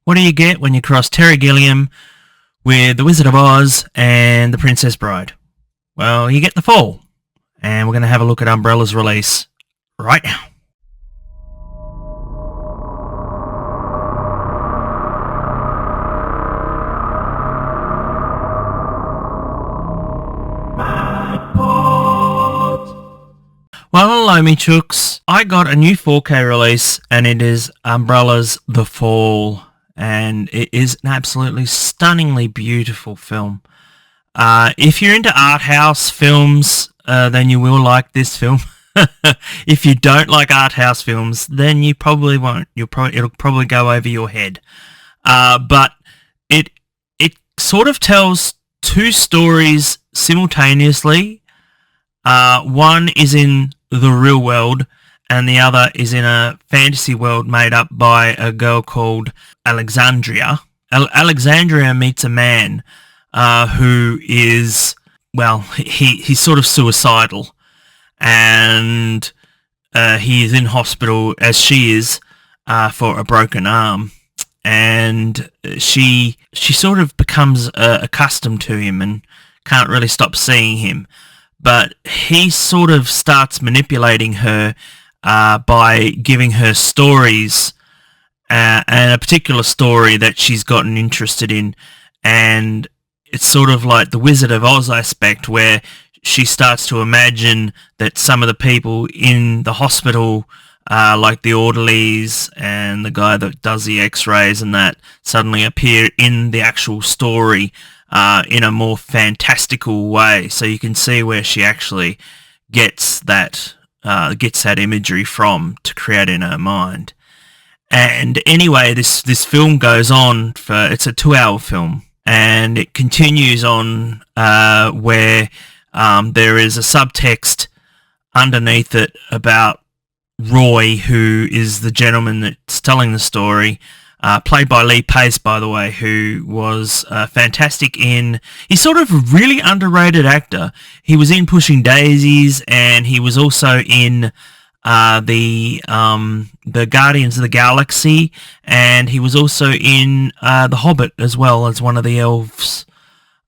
What do you get when you cross Terry Gilliam with The Wizard of Oz and The Princess Bride? Well, you get The Fall. And we're going to have a look at Umbrella's release right now. Well, hello me chooks. I got a new 4K release and it is Umbrella's The Fall, and it is an absolutely stunningly beautiful film. If you're into art house films, then you will like this film. If you don't like art house films, then you probably won't. It'll probably go over your head. But it sort of tells two stories simultaneously. One is in the real world, and the other is in a fantasy world made up by a girl called Alexandria. Alexandria meets a man who is, well, he's sort of suicidal, and he is in hospital, as she is, for a broken arm. And she sort of becomes accustomed to him and can't really stop seeing him. But he sort of starts manipulating her by giving her stories, and a particular story that she's gotten interested in. And it's sort of like the Wizard of Oz aspect, where she starts to imagine that some of the people in the hospital, like the orderlies and the guy that does the x-rays and that, suddenly appear in the actual story in a more fantastical way. So you can see where she actually gets that imagery from to create in her mind. And anyway, this film goes on it's a 2-hour film, and it continues on where there is a subtext underneath it about Roy, who is the gentleman that's telling the story, played by Lee Pace, by the way, who was fantastic he's sort of a really underrated actor. He was in Pushing Daisies, and he was also in the Guardians of the Galaxy, and he was also in The Hobbit as well, as one of the elves.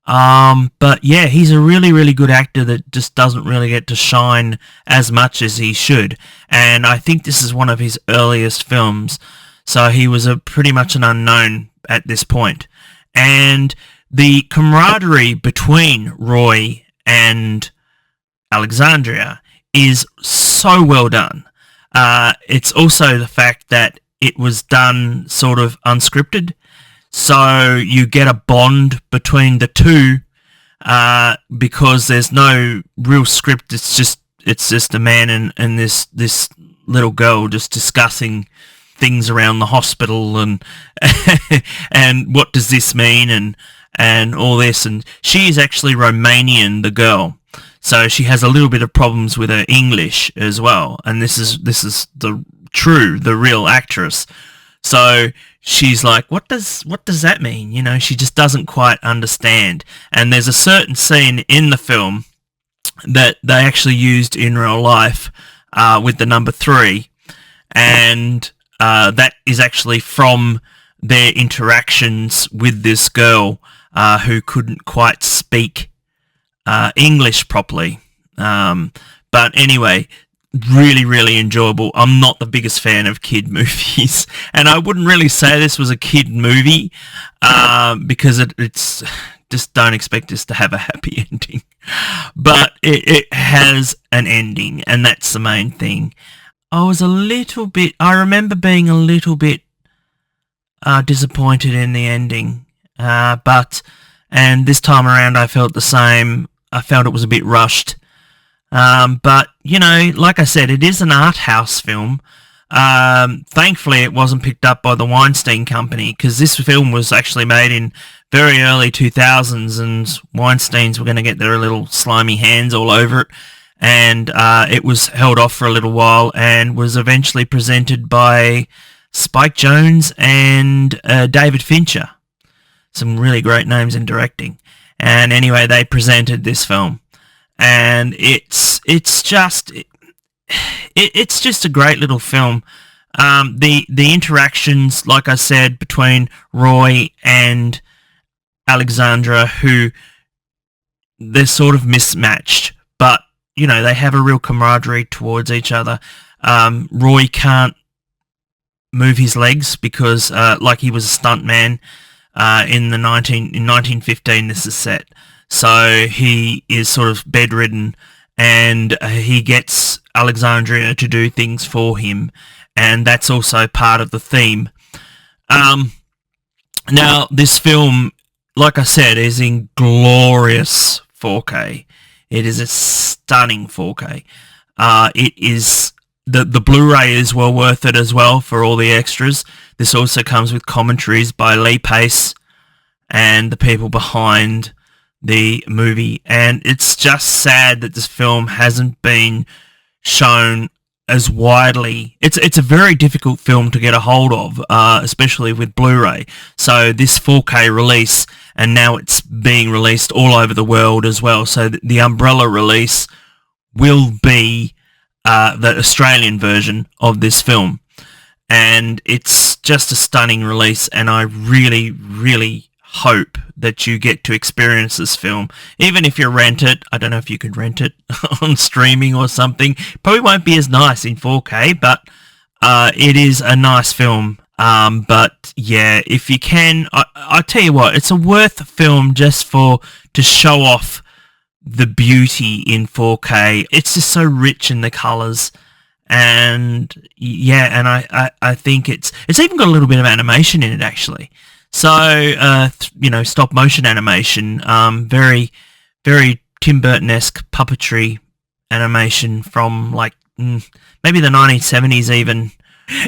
But yeah, he's a really, really good actor that just doesn't really get to shine as much as he should. And I think this is one of his earliest films. So he was pretty much an unknown at this point. And the camaraderie between Roy and Alexandria is so well done. It's also the fact that it was done sort of unscripted. So you get a bond between the two because there's no real script. It's just a man and this little girl just discussing things around the hospital and and what does this mean and all this. And she is actually Romanian, the girl, so she has a little bit of problems with her English as well. And this is the real actress. So she's like, what does that mean? You know, she just doesn't quite understand. And there's a certain scene in the film that they actually used in real life with the number 3, and that is actually from their interactions with this girl who couldn't quite speak English properly. But anyway, really, really enjoyable. I'm not the biggest fan of kid movies, and I wouldn't really say this was a kid movie because it's just don't expect this to have a happy ending. But it has an ending, and that's the main thing. I remember being a little bit disappointed in the ending, and this time around I felt the same. I felt it was a bit rushed. But, you know, like I said, it is an art house film. Thankfully, it wasn't picked up by the Weinstein Company, because this film was actually made in very early 2000s, and Weinsteins were going to get their little slimy hands all over it. And it was held off for a little while and was eventually presented by Spike Jonze and David Fincher. Some really great names in directing. And anyway, they presented this film. And it's just a great little film. The interactions, like I said, between Roy and Alexandra, who they're sort of mismatched, but you know they have a real camaraderie towards each other. Roy can't move his legs because, like, he was a stuntman in 1915. This is set, so he is sort of bedridden, and he gets Alexandria to do things for him, and that's also part of the theme. Now, this film, like I said, is in glorious 4K. It is a stunning 4K. It is the Blu-ray is well worth it as well for all the extras. This also comes with commentaries by Lee Pace and the people behind the movie, and it's just sad that this film hasn't been shown as widely. It's a very difficult film to get a hold of, especially with Blu-ray. So this 4K release, and now it's being released all over the world as well. So the Umbrella release will be the Australian version of this film, and it's just a stunning release. And I really, really hope that you get to experience this film, even if you rent it. I don't know if you could rent it on streaming or something. Probably won't be as nice in 4K, but it is a nice film. But yeah, if you can, I tell you what, it's a worth film just to show off the beauty in 4K. It's just so rich in the colours, and yeah, and I think it's even got a little bit of animation in it actually. So, stop motion animation, very, very Tim Burton-esque puppetry animation from maybe the 1970s even.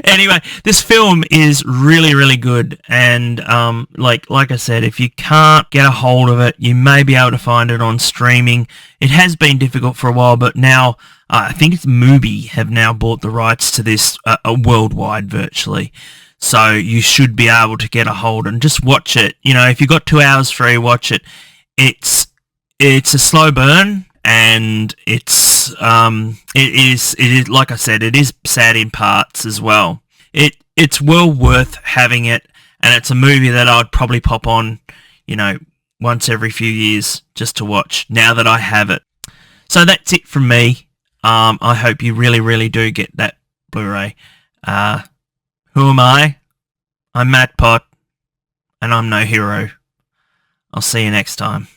Anyway, this film is really, really good, and like I said, if you can't get a hold of it, you may be able to find it on streaming. It has been difficult for a while, but now I think it's Mubi have now bought the rights to this worldwide virtually. So you should be able to get a hold and just watch it. You know, if you've got 2 hours free, watch it. It's a slow burn, and it is like I said, it is sad in parts as well. It's well worth having it, and it's a movie that I'd probably pop on, once every few years just to watch now that I have it. So that's it from me. I hope you really, really do get that Blu-ray. Who am I? I'm Matt Pott, and I'm no hero. I'll see you next time.